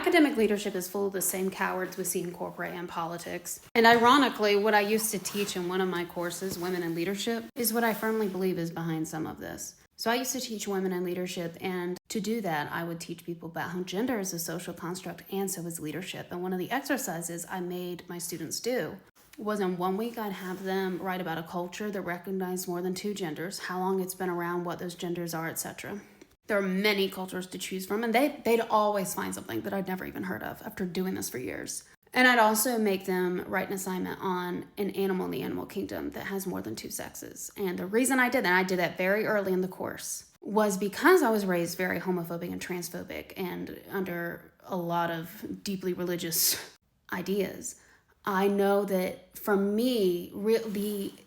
academic leadership is full of the same cowards we see in corporate and politics. And ironically, what I used to teach in one of my courses, Women in Leadership, is what I firmly believe is behind some of this. So I used to teach women in leadership, and to do that, I would teach people about how gender is a social construct and so is leadership. And one of the exercises I made my students do was in 1 week, I'd have them write about a culture that recognized more than 2 genders, how long it's been around, what those genders are, etc. There are many cultures to choose from, and they'd always find something that I'd never even heard of after doing this for years. And I'd also make them write an assignment on an animal in the animal kingdom that has more than 2 sexes. And the reason I did that very early in the course, was because I was raised very homophobic and transphobic and under a lot of deeply religious ideas. I know that for me,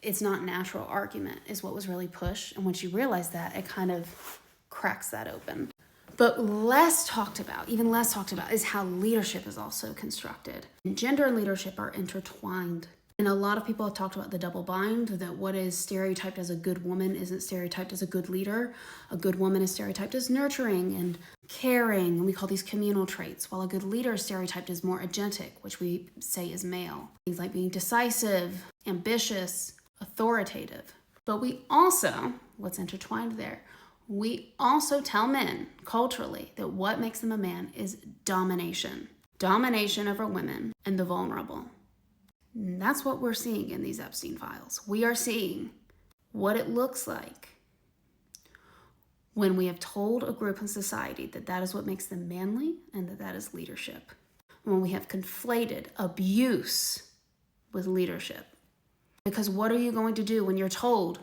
it's not natural argument is what was really pushed. And once you realize that, it kind of cracks that open. But even less talked about is how leadership is also constructed. And gender and leadership are intertwined. And a lot of people have talked about the double bind, that what is stereotyped as a good woman isn't stereotyped as a good leader. A good woman is stereotyped as nurturing and caring, and we call these communal traits, while a good leader is stereotyped as more agentic, which we say is male. Things like being decisive, ambitious, authoritative. But we also, what's intertwined there, we also tell men culturally that what makes them a man is domination. Domination over women and the vulnerable. And that's what we're seeing in these Epstein files. We are seeing what it looks like when we have told a group in society that that is what makes them manly and that that is leadership. When we have conflated abuse with leadership. Because what are you going to do when you're told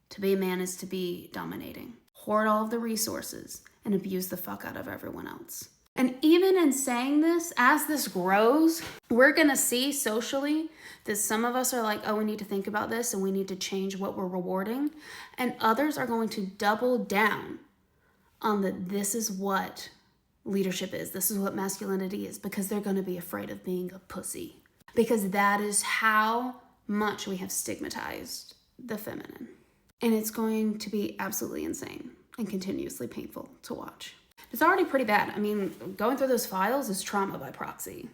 to be a man is to be dominating? Hoard all of the resources, and abuse the fuck out of everyone else. And even in saying this, as this grows, we're going to see socially that some of us are like, oh, we need to think about this and we need to change what we're rewarding. And others are going to double down on that this is what leadership is. This is what masculinity is, because they're going to be afraid of being a pussy. Because that is how much we have stigmatized the feminine. And it's going to be absolutely insane and continuously painful to watch. It's already pretty bad. I mean, going through those files is trauma by proxy.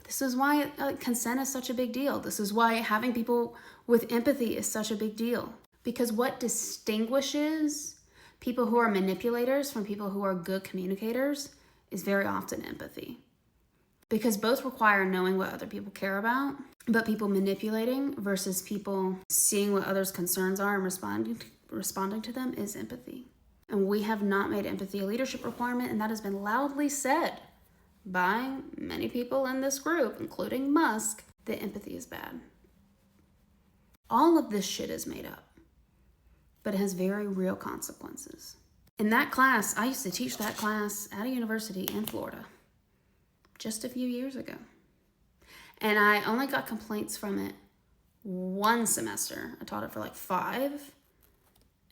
This is why consent is such a big deal. This is why having people with empathy is such a big deal. Because what distinguishes people who are manipulators from people who are good communicators is very often empathy. Because both require knowing what other people care about, but people manipulating versus people seeing what others' concerns are and responding to them is empathy. And we have not made empathy a leadership requirement, and that has been loudly said by many people in this group, including Musk, that empathy is bad. All of this shit is made up, but it has very real consequences. In that class, I used to teach that class at a university in Florida just a few years ago. And I only got complaints from it one semester. I taught it for like 5.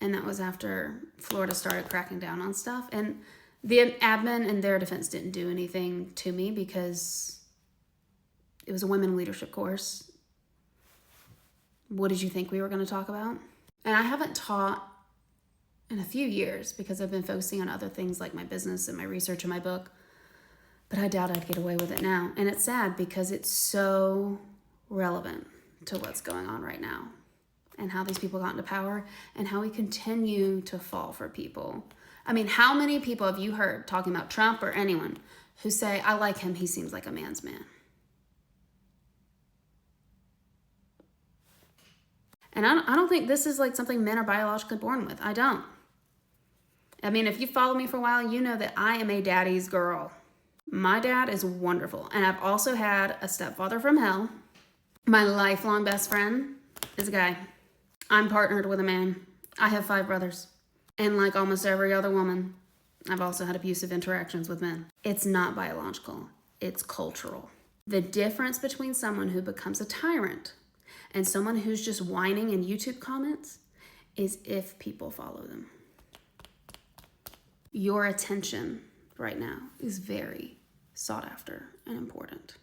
And that was after Florida started cracking down on stuff. And the admin in their defense didn't do anything to me because it was a women leadership course. What did you think we were going to talk about? And I haven't taught in a few years because I've been focusing on other things like my business and my research and my book. But I doubt I'd get away with it now. And it's sad because it's so relevant to what's going on right now and how these people got into power and how we continue to fall for people. I mean, how many people have you heard talking about Trump or anyone who say, I like him, he seems like a man's man? And I don't think this is like something men are biologically born with. I don't. I mean, if you follow me for a while, you know that I am a daddy's girl. My dad is wonderful. And I've also had a stepfather from hell. My lifelong best friend is a guy. I'm partnered with a man. I have 5 brothers. And like almost every other woman, I've also had abusive interactions with men. It's not biological. It's cultural. The difference between someone who becomes a tyrant and someone who's just whining in YouTube comments is if people follow them. Your attention right now is very sought after and important.